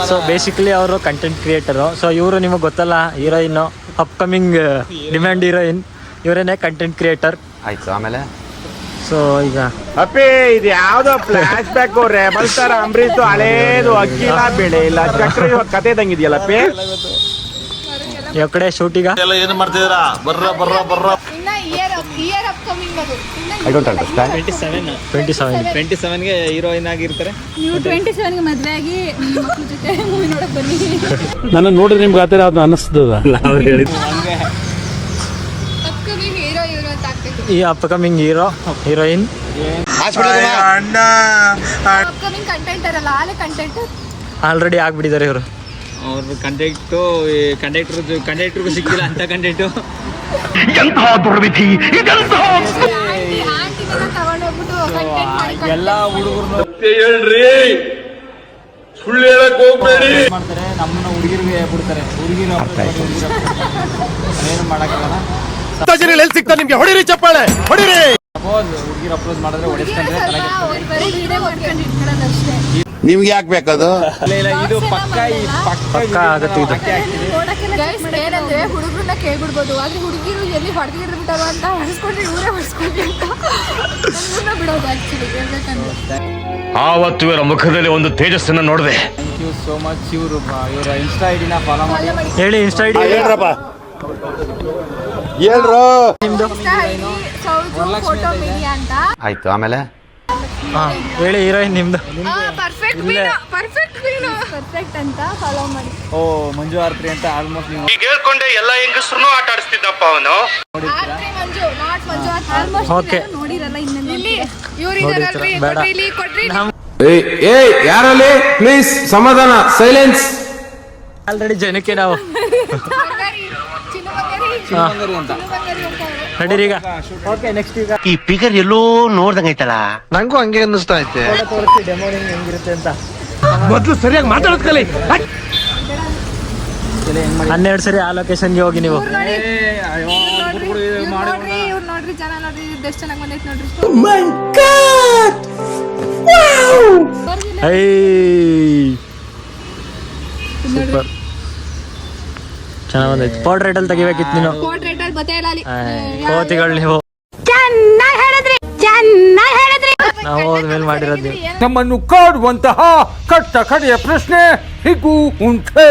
So basically ಅವರು content creator. So ಇವರು ನಿಮಗೆ ಗೊತ್ತಲ್ಲ, ಹೀರೋಯಿನ್, ಅಪ್ಕಮಿಂಗ್ ಡಿಮ್ಯಾಂಡ್ ಹೀರೋಯಿನ್ ಇವರೇನೆ ಕಂಟೆಂಟ್ ಕ್ರಿಯೇಟರ್. ಆಯ್ತು, ಆಮೇಲೆ ಸೊ ಈಗ ಅಪ್ಪಿ ಇದು ಯಾವ್ದೋ ಫ್ಲಾಶ್ ಬ್ಯಾಕ್ ರೆಬಲ್ ತರ ಅಂಬರೀಶ್ ಹಳೇದು ಅಕ್ಕಿಲ್ಲ ಬೆಳೆ ಇಲ್ಲ ಚಕ್ರ ಕತೆ ಇದಂಗಿದೆಯಲ್ಲ ಅಪ್ಪಿ. ಯಾವ ಕಡೆ ಶೂಟಿಗ ಏನು ಮಾಡ್ತಿದ್ದೀರಾ? ಬರ್ರ ಬರ್ರ ಬರ್ರ. I don't understand. 27ಗೆ ಹೀರೋಯಿನ್ ಆಗಿರ್ತಾರೆ. ನೀವು 27ಗೆ ಮದುವೆ ಆಗಿ ಮಕ್ಕಳ ಜೊತೆ ಮೂವಿ ನೋಡಕ್ ಬನ್ನಿ. ನನ್ನ ನೋಡಿದ್ರೆ ನಿಮ್ಗೆ ಆ ಥರ ಅದು ಅನ್ನಿಸ್ತದ. ಈ ಅಪ್ಕಮಿಂಗ್ ಹೀರೋಯಿನ್ ಅಪ್ಕಮಿಂಗ್ ಕಂಟೆಂಟರ್ ಅಲ್ಲ, ಆಲೆ ಕಂಟೆಂಟರ್ ಆಲ್ರೆಡಿ ಆಗ್ಬಿಟ್ಟಿದ್ದಾರೆ ಇವರು. ಅವ್ರ ಕಂಡಕ್ಟರ್ಗೂ ಸಿಕ್ಕಿಲ್ಲ ಅಂತ ಕಂಟೆಂಟು. ಎಲ್ಲ ಹುಡುಗರು ಹೇಳ್ರಿ, ಸುಳ್ಳು ಹೇಳಕ್ ಹೋಗ್ಬೇಡಿ ಮಾಡ್ತಾರೆ, ನಮ್ಮನ್ನ ಹುಡುಗಿರಿಗೆ ಬಿಡ್ತಾರೆ. ಹುಡುಗಿರು ಏನು ಮಾಡಕ್ಕಾಗಲ್ಲ. ಸಿಗ್ತಾ ನಿಮ್ಗೆ ಹೊಡಿರಿ ಚಪ್ಪಾಳೆ ಹೊಡಿರಿ. ಹುಡುಗಿರು ಅಪ್ರೋಚ್ ಮಾಡಿದ್ರೆ ಹೊಡಿಸ್ಕೊಂಡ್ರೆ ನಿಮ್ಗೆ ಯಾಕೆ ಬೇಕದು? ಇದು ಪಕ್ಕ ಆಗತ್ತೆ ಇದು. ಏನಂದ್ರೆ ಹುಡುಗರನ್ನ ಕೇಳ್ಬಿಡ್ಬೋದು, ಆದ್ರೆ ಹುಡುಗಿರು ಎಲ್ಲಿ ಹೊಡೆದಿರ್ಬಿಟ್ಟಾರ ಅಂತ ಹೊಡಿಸ್ಕೊಂಡ್ರೆ ಇವರೇ ಹೊಡಿಸ್ಕೊಂಡ್ರಿ ಅಂತ ಬಿಡೋದು. ಆಕ್ಚುಲಿ ಹೇಳ್ಬೇಕಂದ್ರೆ ಆವತ್ತು ಇವರ ಮುಖದಲ್ಲಿ ಒಂದು ತೇಜಸ್ಸನ್ನು ನೋಡಿದೆ. Thank you so much. ಇವರ ಇನ್ಸ್ಟಾ ಐಡಿನ ಫಾಲೋ ಮಾಡಿ. ಹೇಳಿ ಇನ್ಸ್ಟಾ ಐಡಿ ಹೇಳ್ರಪ್ಪ ಹೇಳ್ರು. ನಿಮ್ದು ಫೋಟೋ ಮೀಡಿಯಾ ಅಂತ. ಆಯ್ತು, ಆಮೇಲೆ ಹೇಳಿ ಹೀರೋಯಿನ್ ನಿಮ್ದು. ಪರ್ಫೆಕ್ಟ್ ಅಂತ ಫಾಲೋ ಮಾಡಿ. ಓ ಮಂಜು ಆರ್ತ್ರಿ ಅಂತ ಆಲ್ಮೋಸ್ಟ್ ನೀವು ಈಗ ಹೇಳ್ಕೊಂಡೆ ಎಲ್ಲ ಹೆಂಗಸ್ರು ಆಟ ಆಡಿಸ್ತಿದ್ದಪ್ಪ ಅವನು. ಆರ್ತ್ರಿ ಮಂಜು, ನಾಟ್ ಮಂಜು ಆಲ್ಮೋಸ್ಟ್ Okay. ನೋಡಿರಲ್ಲ. ಇನ್ನೊಂದು ನೋಡಿರ್ತೀರ, ಬೇಡ. ಯಾರಲ್ಲಿ ಪ್ಲೀಸ್ ಸಮಾಧಾನ, ಸೈಲೆನ್ಸ್. ಆಲ್ರೆಡಿ ಜನಕ್ಕೆ ನಾವು ಚಿನ್ನಮಂಗರಿ ಅಂತ. ನಡೀರಿ ಈಗ. ಓಕೆ, ನೆಕ್ಸ್ಟ್ ಈಗ ಈ ಪಿಗರ್ ಎಲ್ಲೋ ನೋಡ್ದಂಗೈತಲ್ಲ. ನಂಗೂ ಹಂಗೆ ಅನ್ನಿಸ್ತಾ ಐತೆ. ತೋರಿಸಿ ಡೆಮೋ ಹೆಂಗಿರುತ್ತೆ ಅಂತ. ಮೊದ್ಲು ಸರಿಯಾಗಿ ಮಾತಾಡೋದ್ ಕಲಿ. 12 ಸರಿ ಆ ಲೊಕೇಶನ್ಗೆ ಹೋಗಿ ನೀವು. ಇವ್ರು ನೋಡ್ರಿ, ಜನ ನೋಡ್ರಿ, ಎಷ್ಟು ಚೆನ್ನಾಗಿ ಬಂದೈತೆ ನೋಡ್ರಿ. ಸೂಪರ್, ಚೆನ್ನಾಗಿ ಬಂದೈತೆ. ಪೋರ್ಟ್ರೇಟ್ ಅಲ್ಲಿ ತೆಗಿಬೇಕಿತ್ತು ನೀನು. ಪೋರ್ಟ್ರೇಟ್ ಅಲ್ಲಿ ಬತ್ತೆ ಇಲ್ಲ ಅಲ್ಲಿ. ಕೋತಿಗಳು ನೀವು. ಚೆನ್ನಾಗಿ ಹೇಳಿದ್ರಿ. ನಾವು ಹೋದ್ಮೇಲೆ ಮಾಡಿರೋದು ನೀವು. ನಮ್ಮನ್ನು ಕಾಡುವಂತಹ ಕಟ್ಟ ಕಡೆಯ ಪ್ರಶ್ನೆ ಹೀಗೂ ಉಂಟೆ.